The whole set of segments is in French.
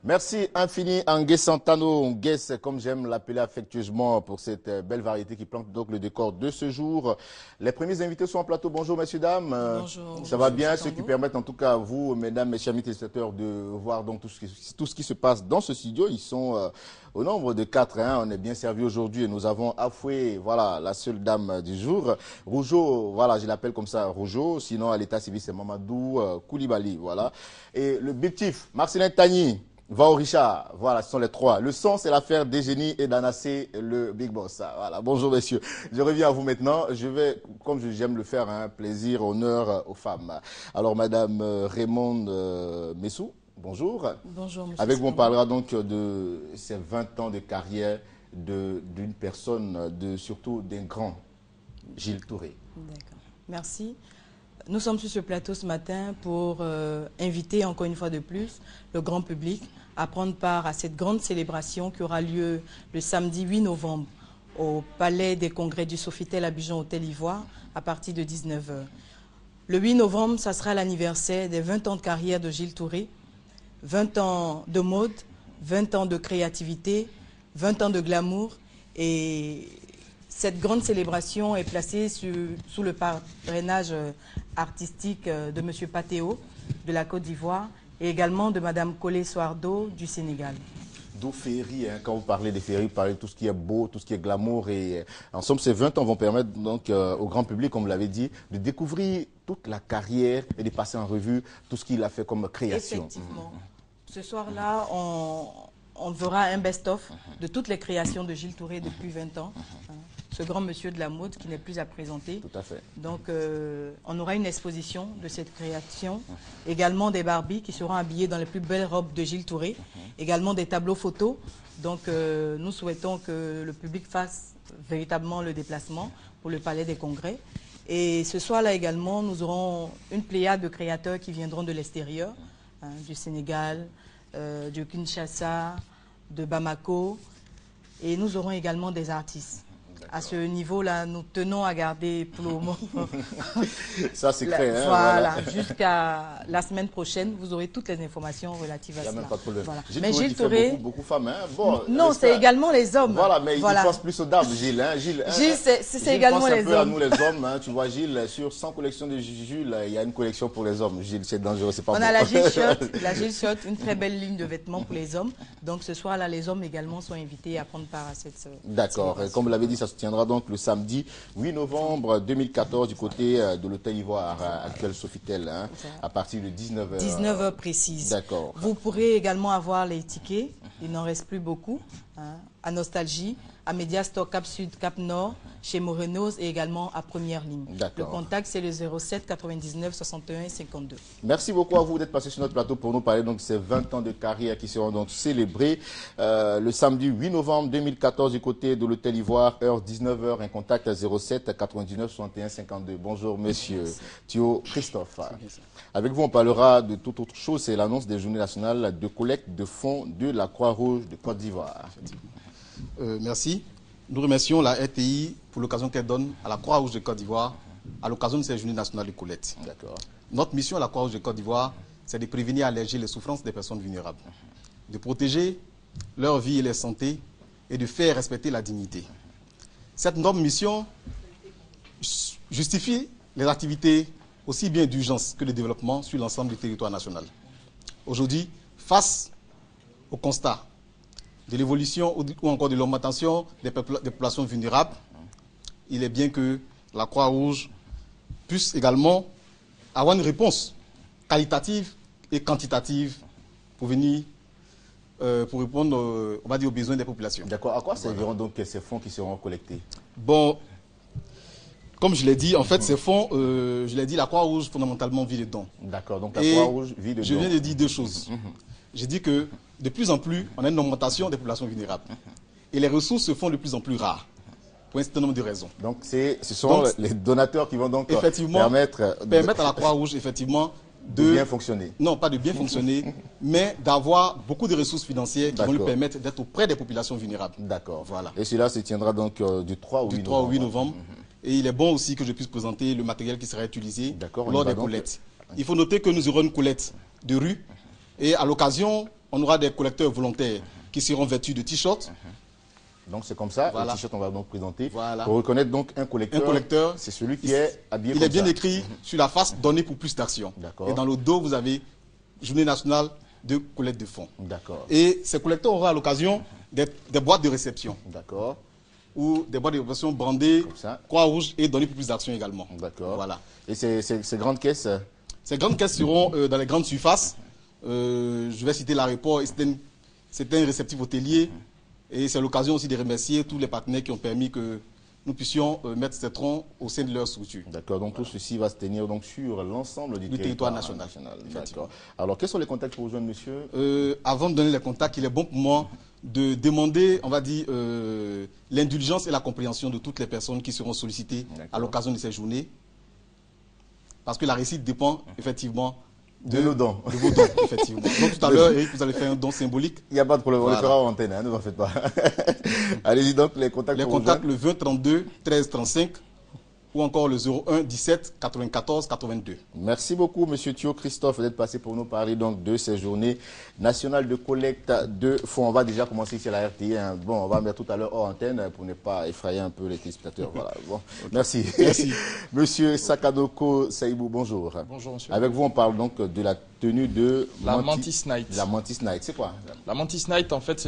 Merci infini Angué Santano, Nguès, comme j'aime l'appeler affectueusement pour cette belle variété qui plante donc le décor de ce jour. Les premiers invités sont en plateau. Bonjour messieurs, dames. Bonjour. Ça va bien, ceux qui permettent en tout cas à vous, mesdames, mes chers amis téléspectateurs, de voir donc tout ce qui se passe dans ce studio. Ils sont au nombre de 4. Hein. On est bien servi aujourd'hui et nous avons Afoué, voilà, la seule dame du jour. Rougeau, voilà, je l'appelle comme ça, Rougeau. Sinon, à l'état civil, c'est Mamadou Koulibaly, voilà. Et le Bictif, Marcelin Tagny. Vao Richard, voilà, ce sont les trois. Le son, c'est l'affaire des génies et d'Anassé, le Big Boss. Voilà, bonjour messieurs. Je reviens à vous maintenant. Je vais, comme j'aime le faire, un plaisir, honneur aux femmes. Alors, madame Raymonde Messou, bonjour. Bonjour, monsieur. Avec vous, on parlera donc de ces 20 ans de carrière d'une personne, surtout d'un grand, Gilles Touré. D'accord, merci. Nous sommes sur ce plateau ce matin pour inviter encore une fois de plus le grand public à prendre part à cette grande célébration qui aura lieu le samedi 8 novembre au Palais des Congrès du Sofitel Abidjan Hôtel Ivoire à partir de 19 h. Le 8 novembre, ça sera l'anniversaire des 20 ans de carrière de Gilles Touré, 20 ans de mode, 20 ans de créativité, 20 ans de glamour et cette grande célébration est placée sous le parrainage artistique de M. Patéo de la Côte d'Ivoire et également de Mme Collé Soardo du Sénégal. D'où Ferry, hein, quand vous parlez des Ferry, vous parlez de tout ce qui est beau, tout ce qui est glamour. Et en somme, ces 20 ans vont permettre donc au grand public, comme vous l'avez dit, de découvrir toute la carrière et de passer en revue tout ce qu'il a fait comme création. Effectivement. Ce soir-là, on verra un best-of de toutes les créations de Gilles Touré depuis 20 ans. Ce grand monsieur de la mode qui n'est plus à présenter. Tout à fait. Donc, on aura une exposition de cette création. Également des Barbies qui seront habillées dans les plus belles robes de Gilles Touré. Également des tableaux photos. Donc, nous souhaitons que le public fasse véritablement le déplacement pour le Palais des Congrès. Et ce soir-là également, nous aurons une pléiade de créateurs qui viendront de l'extérieur, hein, du Sénégal, du Kinshasa, de Bamako. Et nous aurons également des artistes. À ce niveau-là, nous tenons à garder pour le moment. Ça, c'est clair. Hein, voilà. Jusqu'à la semaine prochaine, vous aurez toutes les informations relatives à cela. Il n'y a même pas de problème. Voilà. Mais Gilles Touré, beaucoup de femmes. Hein. Bon, non, c'est également les hommes. Voilà, mais il pense plus aux dames, Gilles. Hein. Gilles, c'est également les hommes. Un peu à nous les hommes. Hein. Tu vois, Gilles, sur 100 collections de Jules, il y a une collection pour les hommes. Gilles, c'est dangereux, c'est pas bon. On a la Gilles Shirt, une très belle ligne de vêtements pour les hommes. Donc ce soir-là, les hommes également sont invités à prendre part à cette D'accord. Comme vous l'avez dit, ça se tiendra donc le samedi 8 novembre 2014 du côté de l'Hôtel Ivoire actuel Sofitel, hein, à partir de 19 h. 19 h précises. D'accord. Vous pourrez également avoir les tickets, il n'en reste plus beaucoup, hein, à Nostalgie, à Mediastore Cap Sud, Cap Nord, chez Morenos et également à Première Ligne. Le contact, c'est le 07 99 61 52. Merci beaucoup à vous d'être passé sur notre plateau pour nous parler donc de ces 20 ans de carrière qui seront donc célébrés le samedi 8 novembre 2014 du côté de l'Hôtel Ivoire, heure 19 h, un contact à 07 99 61 52. Bonjour monsieur Thio Christophe. Avec vous, on parlera de toute autre chose, c'est l'annonce des journées nationales de collecte de fonds de la Croix-Rouge de Côte d'Ivoire. Merci. Nous remercions la RTI pour l'occasion qu'elle donne à la Croix-Rouge de Côte d'Ivoire à l'occasion de ces journées nationales de collecte. Notre mission à la Croix-Rouge de Côte d'Ivoire, c'est de prévenir et alléger les souffrances des personnes vulnérables, de protéger leur vie et leur santé et de faire respecter la dignité. Cette noble mission justifie les activités aussi bien d'urgence que de développement sur l'ensemble du territoire national. Aujourd'hui, face au constat de l'évolution ou encore de l'augmentation des populations vulnérables, il est bien que la Croix-Rouge puisse également avoir une réponse qualitative et quantitative pour venir, pour répondre, on va dire, aux besoins des populations. D'accord. À quoi serviront donc ces fonds qui seront collectés? Bon, comme je l'ai dit, en fait, ces fonds, je l'ai dit, la Croix-Rouge fondamentalement vit de dons. D'accord, donc la Croix-Rouge vit de dons. Je viens de dire deux choses. J'ai dit que de plus en plus, on a une augmentation des populations vulnérables. Et les ressources se font de plus en plus rares, pour un certain nombre de raisons. Donc, ce sont les donateurs qui vont donc permettre à la Croix-Rouge, effectivement, de bien fonctionner. Non, pas de bien fonctionner, mais d'avoir beaucoup de ressources financières qui vont lui permettre d'être auprès des populations vulnérables. D'accord. Voilà. Et cela se tiendra donc du 3 au 8 novembre. Du 3 au 8 novembre. Et il est bon aussi que je puisse présenter le matériel qui sera utilisé lors des collectes. Il faut noter que nous aurons une collecte de rue. Et à l'occasion on aura des collecteurs volontaires qui seront vêtus de t-shirts. Donc c'est comme ça, Voilà. le t-shirt on va donc présenter. Voilà. Pour reconnaître donc un collecteur, c'est celui qui est habillé Il comme est bien ça. écrit sur la face, donné pour plus d'action. D'accord. Et dans le dos, vous avez Journée nationale de collecte de fonds. D'accord. Et ces collecteurs auront à l'occasion des boîtes de réception D'accord. ou des boîtes de réception brandées, Comme ça. Croix-Rouge et données pour plus d'action également. D'accord. Voilà. Et ces grandes caisses, Ces grandes caisses seront dans les grandes surfaces. Je vais citer l'aéroport. C'est un réceptif hôtelier. Et c'est l'occasion aussi de remercier tous les partenaires qui ont permis que nous puissions mettre ces troncs au sein de leur structure. d'accord, donc tout ceci va se tenir donc sur l'ensemble du territoire national. D'accord. Alors, quels sont les contacts pour rejoindre monsieur? Avant de donner les contacts, il est bon pour moi de demander, on va dire, l'indulgence et la compréhension de toutes les personnes qui seront sollicitées à l'occasion de ces journées. Parce que la réussite dépend effectivement de nos dons. De vos dons, effectivement. Donc tout à l'heure, Eric, vous allez faire un don symbolique. Il n'y a pas de problème, Voilà. on le fera en antenne, hein, ne vous en faites pas. Allez-y donc, les contacts Les pour contacts, rejoindre. le 20 32 13 35 ou encore le 01 17 94 82. Merci beaucoup, monsieur Thio Christophe, d'être passé pour nous parler donc de ces journées nationales de collecte de fonds. On va déjà commencer ici à la RTI. Hein. Bon, on va mettre tout à l'heure hors antenne pour ne pas effrayer un peu les téléspectateurs. Voilà. Bon, okay. Merci. Merci. Monsieur Sakadoko Saïbou, bonjour. Bonjour, monsieur. Avec vous, on parle donc de la tenue de la Mantis Night. La Mantis Night, c'est quoi? La Mantis Night, en fait,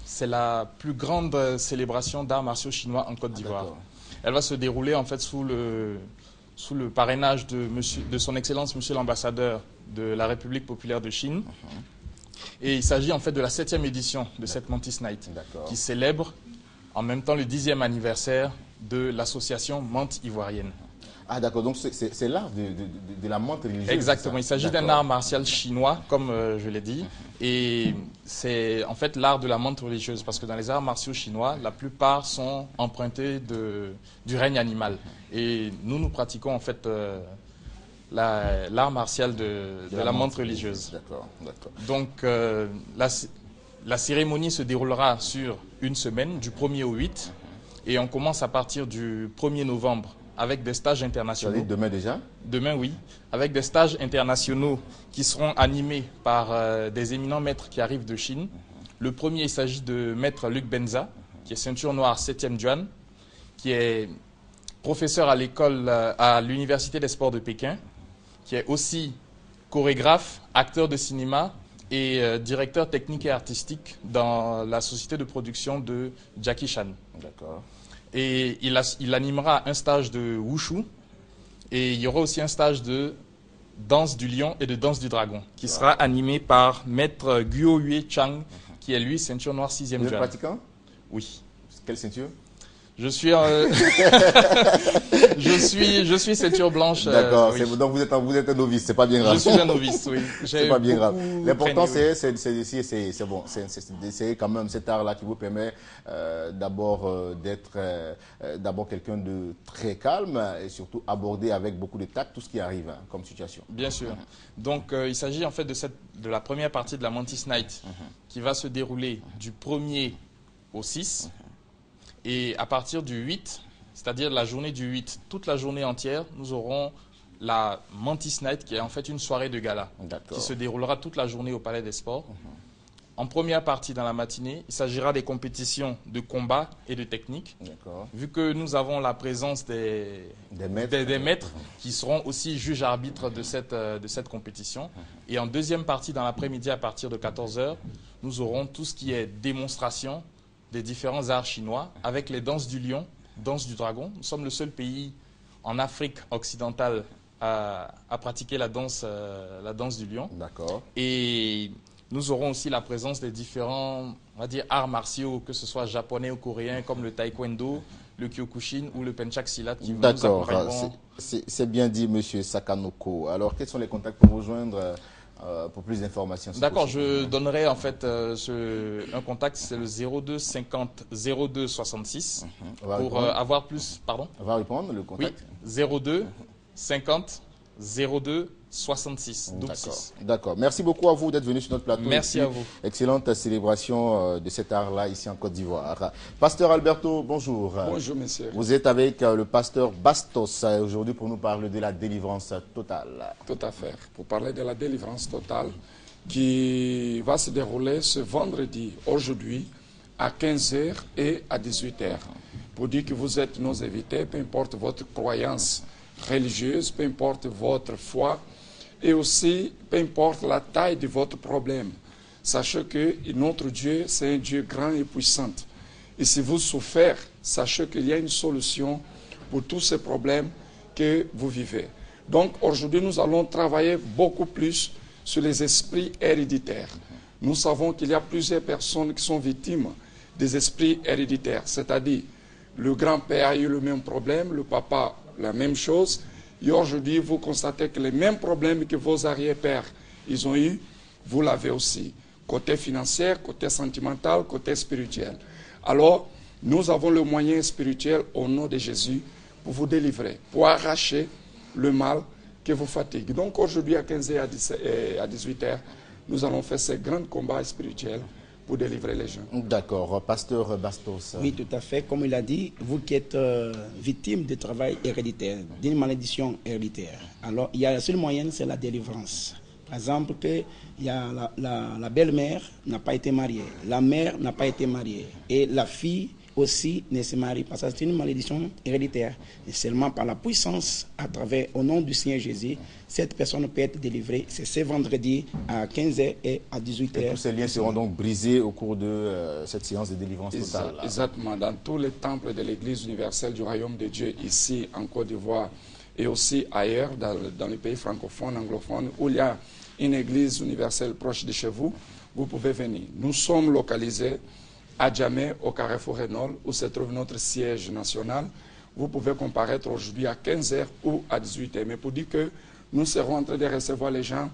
c'est la plus grande célébration d'arts martiaux chinois en Côte d'Ivoire. Elle va se dérouler en fait sous le parrainage de son Excellence Monsieur l'ambassadeur de la République populaire de Chine. Et il s'agit en fait de la 7e édition de cette Mantis Night, qui célèbre en même temps le 10e anniversaire de l'association Mante Ivoirienne. Ah d'accord, donc c'est l'art de la menthe religieuse. Exactement, il s'agit d'un art martial chinois, comme je l'ai dit, et c'est en fait l'art de la menthe religieuse, parce que dans les arts martiaux chinois, la plupart sont empruntés du règne animal. Et nous pratiquons en fait l'art martial de la menthe religieuse. D'accord, d'accord. Donc la cérémonie se déroulera sur une semaine, du 1er au 8, et on commence à partir du 1er novembre. Avec des stages internationaux. Ça veut dire demain déjà? Demain, oui. Avec des stages internationaux qui seront animés par des éminents maîtres qui arrivent de Chine. Le premier, il s'agit de maître Luc Benza, qui est ceinture noire 7e Juan, qui est professeur à l'école, à l'Université des sports de Pékin, qui est aussi chorégraphe, acteur de cinéma et directeur technique et artistique dans la société de production de Jackie Chan. D'accord. Et il animera un stage de wushu et il y aura aussi un stage de danse du lion et de danse du dragon qui sera animé par maître Guo Yue Chang qui est lui ceinture noire 6e Vous êtes Juan. pratiquant? Oui. Quelle ceinture? Je suis je suis ceinture blanche. D'accord, oui. donc vous êtes un novice, c'est pas bien grave. Je suis un novice, oui. C'est pas bien grave. L'important oui. c'est bon, c'est quand même cet art-là qui vous permet d'abord d'être d'abord quelqu'un de très calme et surtout aborder avec beaucoup de tact tout ce qui arrive hein, comme situation. Bien sûr. Donc il s'agit en fait de la première partie de la Mantis Night qui va se dérouler du 1er au 6 et à partir du 8, c'est-à-dire la journée du 8, toute la journée entière, nous aurons la Mantis Night qui est en fait une soirée de gala qui se déroulera toute la journée au Palais des Sports. En première partie dans la matinée, il s'agira des compétitions de combat et de technique. Vu que nous avons la présence des maîtres qui seront aussi juges arbitres de cette compétition. Et en deuxième partie dans l'après-midi à partir de 14 h, nous aurons tout ce qui est démonstration des différents arts chinois avec les danses du lion, danse du dragon. Nous sommes le seul pays en Afrique occidentale à pratiquer la danse du lion. D'accord. Et nous aurons aussi la présence des différents, on va dire, arts martiaux, que ce soit japonais ou coréens, comme le taekwondo, le kyokushin ou le penchak silat qui nous accompagneront. C'est bien dit, monsieur Sakanoko. Alors, quels sont les contacts pour vous joindre pour plus d'informations? D'accord, je donnerai en fait un contact, c'est le 02 50 02 66 pour avoir plus, pardon. On va répondre le contact. Oui, 02 50 02 66. D'accord. Merci beaucoup à vous d'être venu sur notre plateau. Merci ici. à vous. Excellente célébration de cet art-là ici en Côte d'Ivoire. Pasteur Alberto, bonjour. Bonjour, monsieur. Vous êtes avec le pasteur Bastos aujourd'hui pour nous parler de la délivrance totale. Tout à fait. Pour parler de la délivrance totale, qui va se dérouler ce vendredi, aujourd'hui, à 15h et à 18h. Pour dire que vous êtes nos invités, peu importe votre croyance religieuse, peu importe votre foi, et aussi peu importe la taille de votre problème. Sachez que notre Dieu, c'est un Dieu grand et puissant. Et si vous souffrez, sachez qu'il y a une solution pour tous ces problèmes que vous vivez. Donc aujourd'hui, nous allons travailler beaucoup plus sur les esprits héréditaires. Nous savons qu'il y a plusieurs personnes qui sont victimes des esprits héréditaires, c'est-à-dire le grand-père a eu le même problème, le papa la même chose, et aujourd'hui vous constatez que les mêmes problèmes que vos arrière-pères ils ont eu, vous l'avez aussi, côté financier, côté sentimental, côté spirituel. Alors, nous avons le moyen spirituel au nom de Jésus pour vous délivrer, pour arracher le mal qui vous fatigue. Donc aujourd'hui à 15h et à 18h, nous allons faire ces grands combats spirituels pour délivrer les gens. D'accord. Pasteur Bastos. Oui, tout à fait. Comme il a dit, vous qui êtes victime de travail héréditaire, d'une malédiction héréditaire, alors il y a le seul moyen, c'est la délivrance. Par exemple, que la belle-mère n'a pas été mariée, la mère n'a pas été mariée, et la fille aussi ne se marie pas. Ça, c'est une malédiction héréditaire. Et seulement par la puissance, à travers, au nom du Seigneur Jésus, cette personne peut être délivrée. C'est ce vendredi à 15h et à 18h. Et tous ces liens seront donc brisés au cours de cette séance de délivrance totale. Exactement. Dans tous les temples de l'Église universelle du Royaume de Dieu, ici en Côte d'Ivoire et aussi ailleurs, dans les pays francophones, anglophones, où il y a une Église universelle proche de chez vous, vous pouvez venir. Nous sommes localisés à Djamé, au Carrefour Renault, où se trouve notre siège national. Vous pouvez comparaître aujourd'hui à 15h ou à 18h. Mais pour dire que nous serons en train de recevoir les gens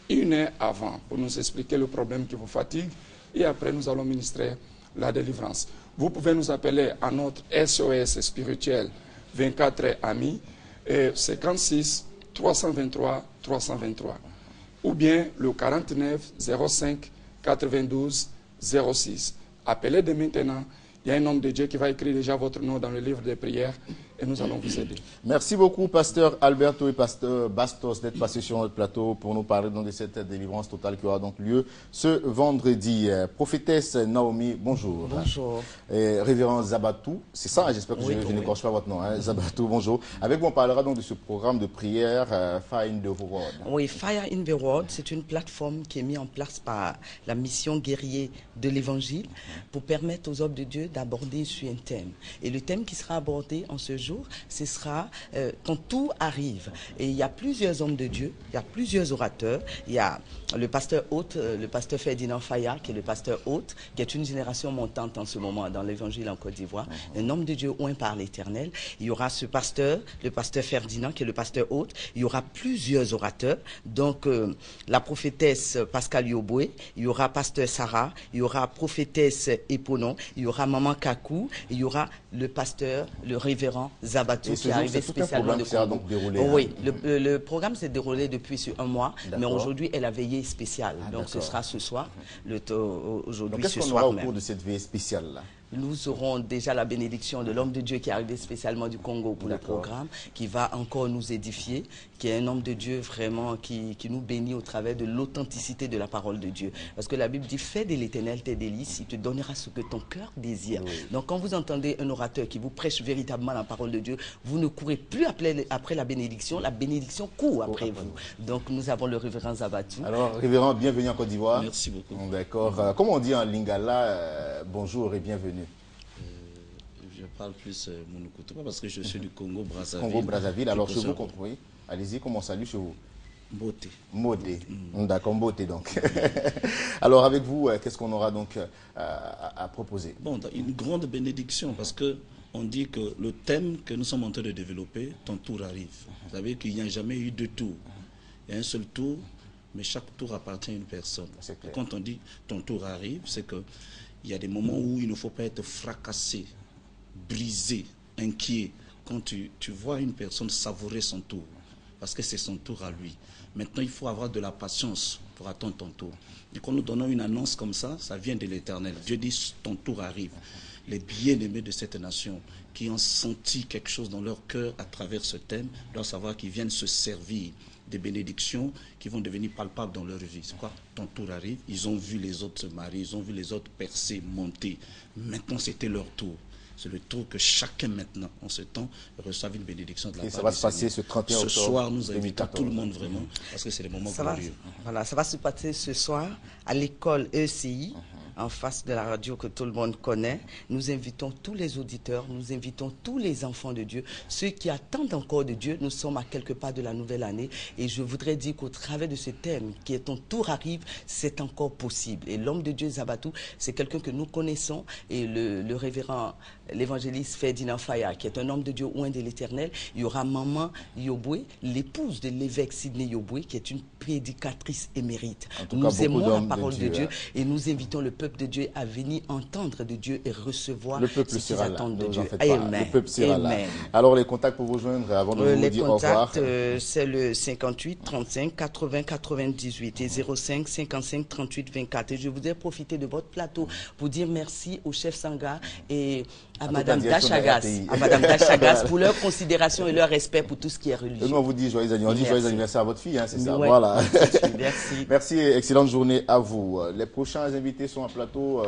une heure avant pour nous expliquer le problème qui vous fatigue et après nous allons ministrer la délivrance. Vous pouvez nous appeler à notre SOS spirituel 24 amis 56 323 323 ou bien le 49 05 92 06. Appelez dès maintenant. Il y a un homme de Dieu qui va écrire déjà votre nom dans le livre des prières et nous allons vous aider. Merci beaucoup, pasteur Alberto et pasteur Bastos, d'être passés sur notre plateau pour nous parler donc de cette délivrance totale qui aura donc lieu ce vendredi. Prophétesse Naomi, bonjour. Bonjour. Révérend Zabatou, c'est ça, j'espère que je n'écorche pas votre nom, hein, Zabatou, bonjour. Avec vous, on parlera donc de ce programme de prière Fire in the World. Oui, Fire in the World, c'est une plateforme qui est mise en place par la mission guerrier de l'Évangile pour permettre aux hommes de Dieu d'aborder sur un thème. Et le thème qui sera abordé en ce jour, ce sera quand tout arrive. Et il y a plusieurs hommes de Dieu, il y a plusieurs orateurs. Il y a le pasteur hôte, le pasteur Ferdinand Faya, qui est le pasteur hôte, qui est une génération montante en ce moment dans l'Évangile en Côte d'Ivoire. Un homme de Dieu oint par l'Éternel. Il y aura ce pasteur, le pasteur Ferdinand, qui est le pasteur hôte. Il y aura plusieurs orateurs. Donc, la prophétesse Pascal Yoboué, il y aura pasteur Sarah, il y aura prophétesse Eponon, il y aura Maman Kakou, il y aura le pasteur, le révérend Zabatou qui est arrivé spécialement de Congo. Oui, le programme s'est déroulé depuis un mois, mais aujourd'hui, elle a veillé spéciale. Donc, ce sera ce soir, aujourd'hui, ce soir même. Qu'est-ce qu'on aura au cours de cette veillée spéciale-là? Nous aurons déjà la bénédiction de l'homme de Dieu qui est arrivé spécialement du Congo pour le programme, qui va encore nous édifier, qui est un homme de Dieu vraiment qui nous bénit au travers de l'authenticité de la parole de Dieu. Parce que la Bible dit, fais de l'Éternel tes délices, il te donnera ce que ton cœur désire. Oui. Donc quand vous entendez un orateur qui vous prêche véritablement la parole de Dieu, vous ne courez plus après la bénédiction court après vous. Donc nous avons le révérend Zabatou. Alors révérend, bienvenue en Côte d'Ivoire. Merci beaucoup. D'accord. Comment on dit en lingala, bonjour et bienvenue? Je parle plus Monokotoba parce que je suis du Congo-Brazzaville. Congo-Brazzaville, alors chez vous, oui. Allez-y, comment on salue chez vous? Mboté. Mboté. D'accord, Mboté donc. Alors avec vous, qu'est-ce qu'on aura donc à proposer? Bon, une grande bénédiction parce que on dit que le thème que nous sommes en train de développer, ton tour arrive. Vous savez qu'il n'y a jamais eu deux tours. Il y a un seul tour, mais chaque tour appartient à une personne. Et quand on dit ton tour arrive, c'est que il y a des moments où il ne faut pas être fracassé, brisé, inquiet. Quand tu vois une personne savourer son tour, parce que c'est son tour à lui. Maintenant, il faut avoir de la patience pour attendre ton tour. Et quand nous donnons une annonce comme ça vient de l'Éternel. Dieu dit, ton tour arrive. Les bien-aimés de cette nation qui ont senti quelque chose dans leur cœur à travers ce thème doivent savoir qu'ils viennent se servir des bénédictions qui vont devenir palpables dans leur vie. C'est quoi? Ton tour arrive, ils ont vu les autres se marier, ils ont vu les autres percer, monter. Maintenant, c'était leur tour. C'est le tour que chacun maintenant, en ce temps, reçoive une bénédiction de la part du Seigneur. Et ça va se passer ce 31 octobre. Ce soir, nous invitons 2014. tout le monde vraiment, parce que c'est des moments glorieux. Voilà, ça va se passer ce soir à l'école ECI. En face de la radio que tout le monde connaît. Nous invitons tous les auditeurs, nous invitons tous les enfants de Dieu, ceux qui attendent encore de Dieu. Nous sommes à quelques pas de la nouvelle année et je voudrais dire qu'au travers de ce thème, qui est ton tour arrive, c'est encore possible. Et l'homme de Dieu, Zabatou, c'est quelqu'un que nous connaissons et le révérend, l'évangéliste Ferdinand Faya, qui est un homme de Dieu oint de l'Éternel. Il y aura Maman Yoboué, l'épouse de l'évêque Sidney Yoboué, qui est une prédicatrice émérite. Nous aimons la parole de Dieu et nous invitons le peuple de Dieu à venir entendre de Dieu et recevoir ce qu'ils attendent de Dieu. Amen. Le peuple sera là. Alors les contacts pour vous joindre avant de vous dire au revoir. Les contacts, c'est le 58 35 80 98 et 05 55 38 24. Et je voudrais profiter de votre plateau pour dire merci au chef Sanga et à Madame Dachagas pour leur considération et leur respect pour tout ce qui est religieux. Et nous on vous dit joyeux anniversaire. On dit joyeux anniversaire à votre fille, hein, c'est ça. Ouais. Voilà. Merci. Merci et excellente journée à vous. Les prochains invités sont en plateau.